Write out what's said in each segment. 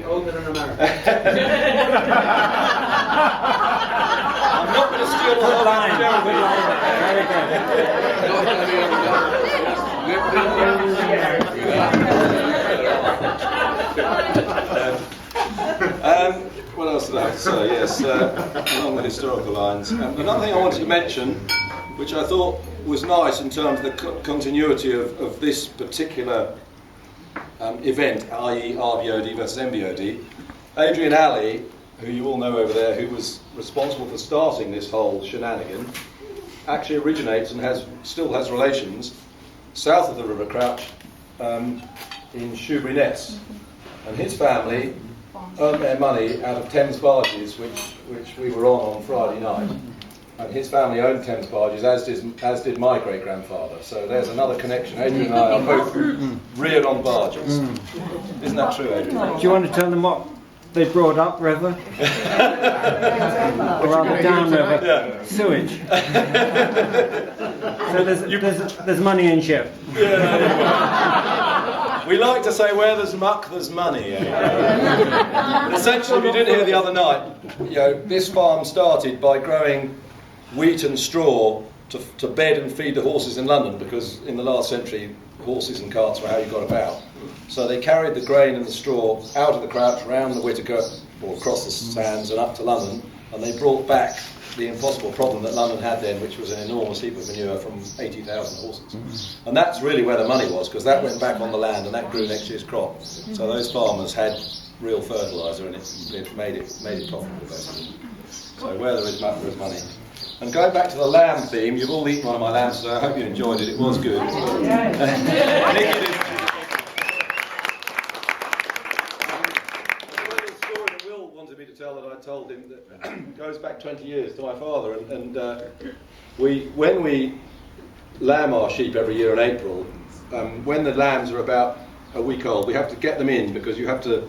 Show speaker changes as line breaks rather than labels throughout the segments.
older than America.
I'm not going to steal the whole line. What else did I have to say? Yes, along the historical lines. Another thing I wanted to mention, which I thought was nice in terms of the continuity of this particular event, i.e. RBOD versus MBOD. Adrian Alley, who you all know over there, who was responsible for starting this whole shenanigan, actually originates and still has relations south of the River Crouch in Shoebury-Ness. And his family earned their money out of Thames barges, which we were on Friday night. And his family owned Thames barges, as did my great-grandfather. So there's another connection. Adrian and I are both reared on barges. Isn't that true, Adrian?
Do you want to tell them what they brought up river? Or rather downriver?
Yeah.
Sewage. So there's money in ship.
Yeah, we like to say where there's muck, there's money. But essentially, if you didn't hear the other night, this farm started by growing wheat and straw to bed and feed the horses in London, because in the last century horses and carts were how you got about. So they carried the grain and the straw out of the Crouch, round the Whittaker, or across the sands and up to London, and they brought back the impossible problem that London had then, which was an enormous heap of manure from 80,000 horses. And that's really where the money was, because that went back on the land and that grew next year's crop. So those farmers had real fertiliser, and it made it profitable, basically. So where there is muck, there is money. And going back to the lamb theme, you've all eaten one of my lambs, so I hope you enjoyed it. It was good. That I told him that goes back 20 years to my father, and when we lamb our sheep every year in April, when the lambs are about a week old, we have to get them in, because you have to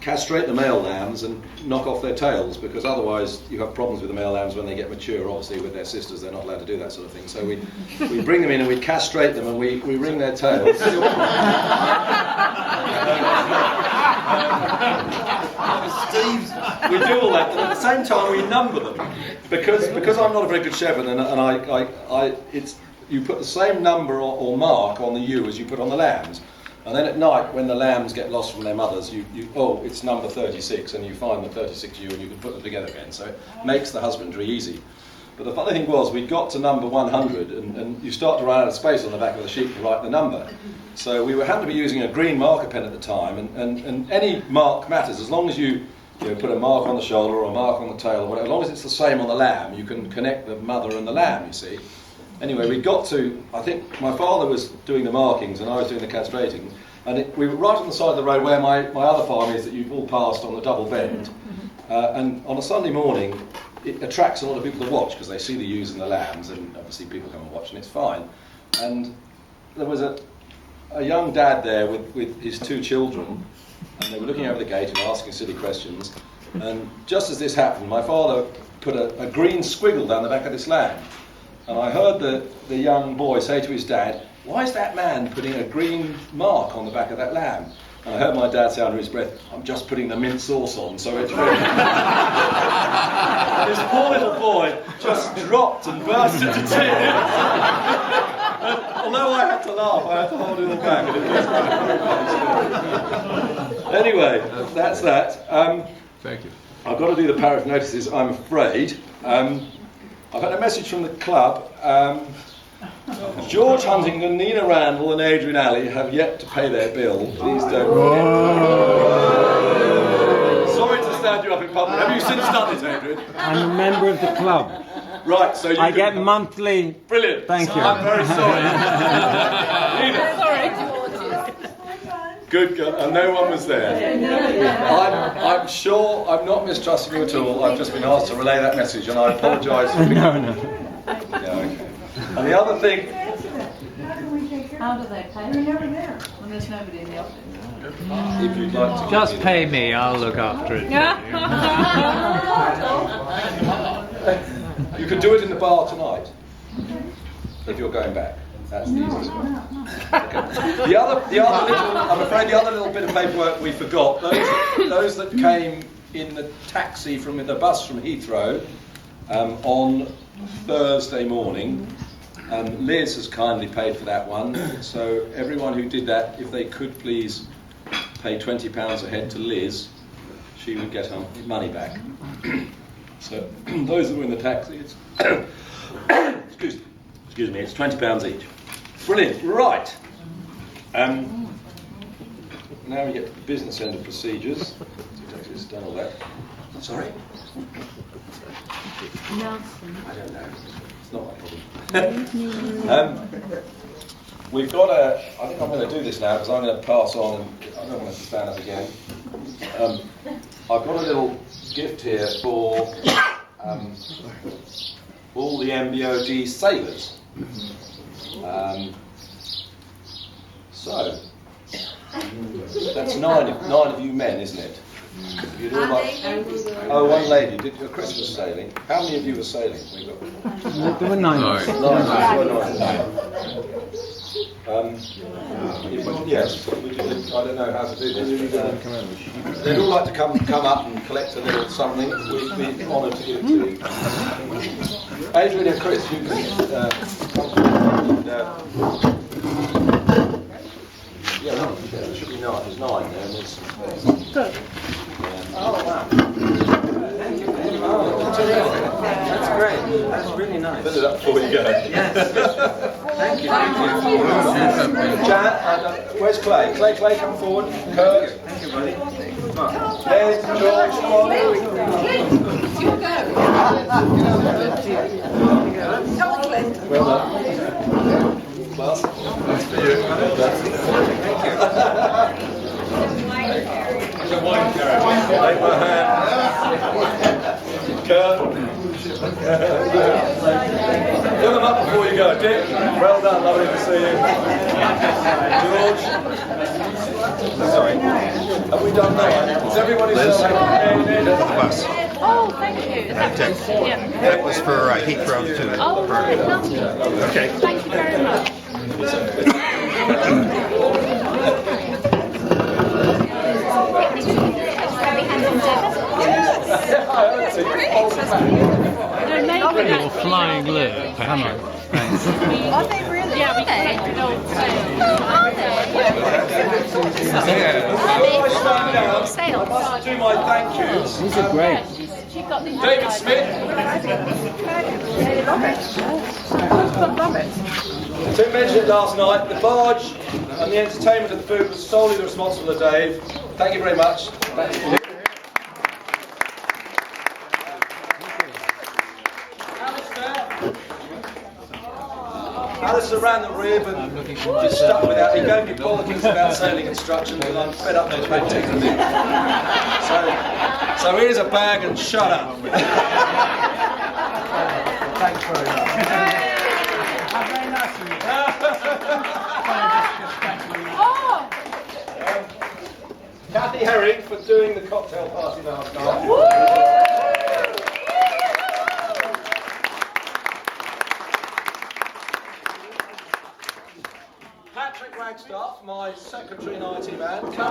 castrate the male lambs and knock off their tails, because otherwise you have problems with the male lambs when they get mature. Obviously with their sisters they're not allowed to do that sort of thing, so we bring them in and we castrate them and we wring their tails. We do all that, but at the same time we number them, because I'm not a very good shepherd, and you put the same number or mark on the ewe as you put on the lambs, and then at night when the lambs get lost from their mothers, it's number 36, and you find the 36 ewe and you can put them together again. So it makes the husbandry easy. But the funny thing was, we got to number 100, and you start to run out of space on the back of the sheep to write the number. So we happened to be using a green marker pen at the time, and any mark matters, as long as you put a mark on the shoulder or a mark on the tail or whatever, as long as it's the same on the lamb, you can connect the mother and the lamb, you see. Anyway, we got to, I think my father was doing the markings and I was doing the castrating, and we were right on the side of the road where my other farm is that you've all passed on the double bend, and on a Sunday morning it attracts a lot of people to watch, because they see the ewes and the lambs, and obviously people come and watch, and it's fine. And there was a young dad there with his two children, and they were looking over the gate and asking silly questions, and just as this happened, my father put a green squiggle down the back of this lamb, and I heard the young boy say to his dad, "Why is that man putting a green mark on the back of that lamb?" And I heard my dad say under his breath, "I'm just putting the mint sauce on, so it's ready." This poor little boy just dropped and burst into tears. Although I had to laugh, I had to hold it all back. Anyway, that's that.
Thank you.
I've got to do the parish notices, I'm afraid. I've had a message from the club. George Huntington, Nina Randall and Adrian Alley have yet to pay their bill. Please don't forget. Sorry to stand you up in public. Have you since done it, Adrian?
I'm a member of the club.
Right, so
I get monthly.
Brilliant.
Thank you.
I'm very sorry. Nina.
Sorry.
Good girl, and no one was there. I'm sure I'm not mistrusting you at all. I've just been asked to relay that message, and I apologise for
No.
Yeah, okay. And the other thing,
How do they pay? We're never there when there's nobody in the office.
if you'd like to
Just pay me, I'll look after it.
you could do it in the bar tonight, if you're going back. That's the easiest one. Okay. I'm afraid the other little bit of paperwork we forgot. Those that came in the taxi from the bus from Heathrow on Thursday morning. Liz has kindly paid for that one. So everyone who did that, if they could please pay £20 a head to Liz, she would get her money back. So those that were in the taxi, it's excuse me, it's £20 each. Brilliant. Right. Now we get to the business end of procedures. It's done all that. Sorry. I don't know. It's not my problem. We've got a. I think I'm going to do this now because I'm going to pass on. And I don't want to stand up again. I've got a little gift here for all the MBOD sailors. So that's nine of you men, isn't it? You'd all like, oh, one lady did your Christmas sailing. How many of you were sailing?
There were 9.
Yes, I don't know how to do this. They'd all like to come up and collect a little something. We'd be honoured to give it to you. Adrian and Chris, you can come forward. Yeah, it should be 9. There's 9 there. And there's,
Good.
Oh, wow.
Thank you. That's great. That's really nice.
Fill it up before you go.
Yes. Thank you.
Jan, where's Clay? Clay, come forward. Kurt.
Thank you, buddy.
Les, George, come on.
You go.
Well done. Class. That's for you. Well done.
Thank you.
Take my hand. Kurt. Fill them up before you go. Dick, well done, lovely to see you. George. Sorry. Have we done that? Is everybody still having
The bus.
Oh, thank you. Is that for, yeah.
That was for Heathrow too.
Oh, right, lovely.
Okay.
Thank you very much. No, maybe.
Your flying lip, Patrick.
Thanks.
Are they really? Yeah, we collected old sails. Are they? Sails.
I must do my thank yous.
These are great.
She got the
David Smith. Tim mentioned it last night. The barge and the entertainment and the food was solely the responsibility of Dave. Thank you very much. Thank you. Alistair ran the rib and just stuck with that. He gave me politics about sailing instructions and I'm fed up with practicing it. So here's a bag and shut up. Thanks very much.
Very nice of you.
Kathy Herring for doing the cocktail party last night. Patrick Wagstaff, my secretary and IT man.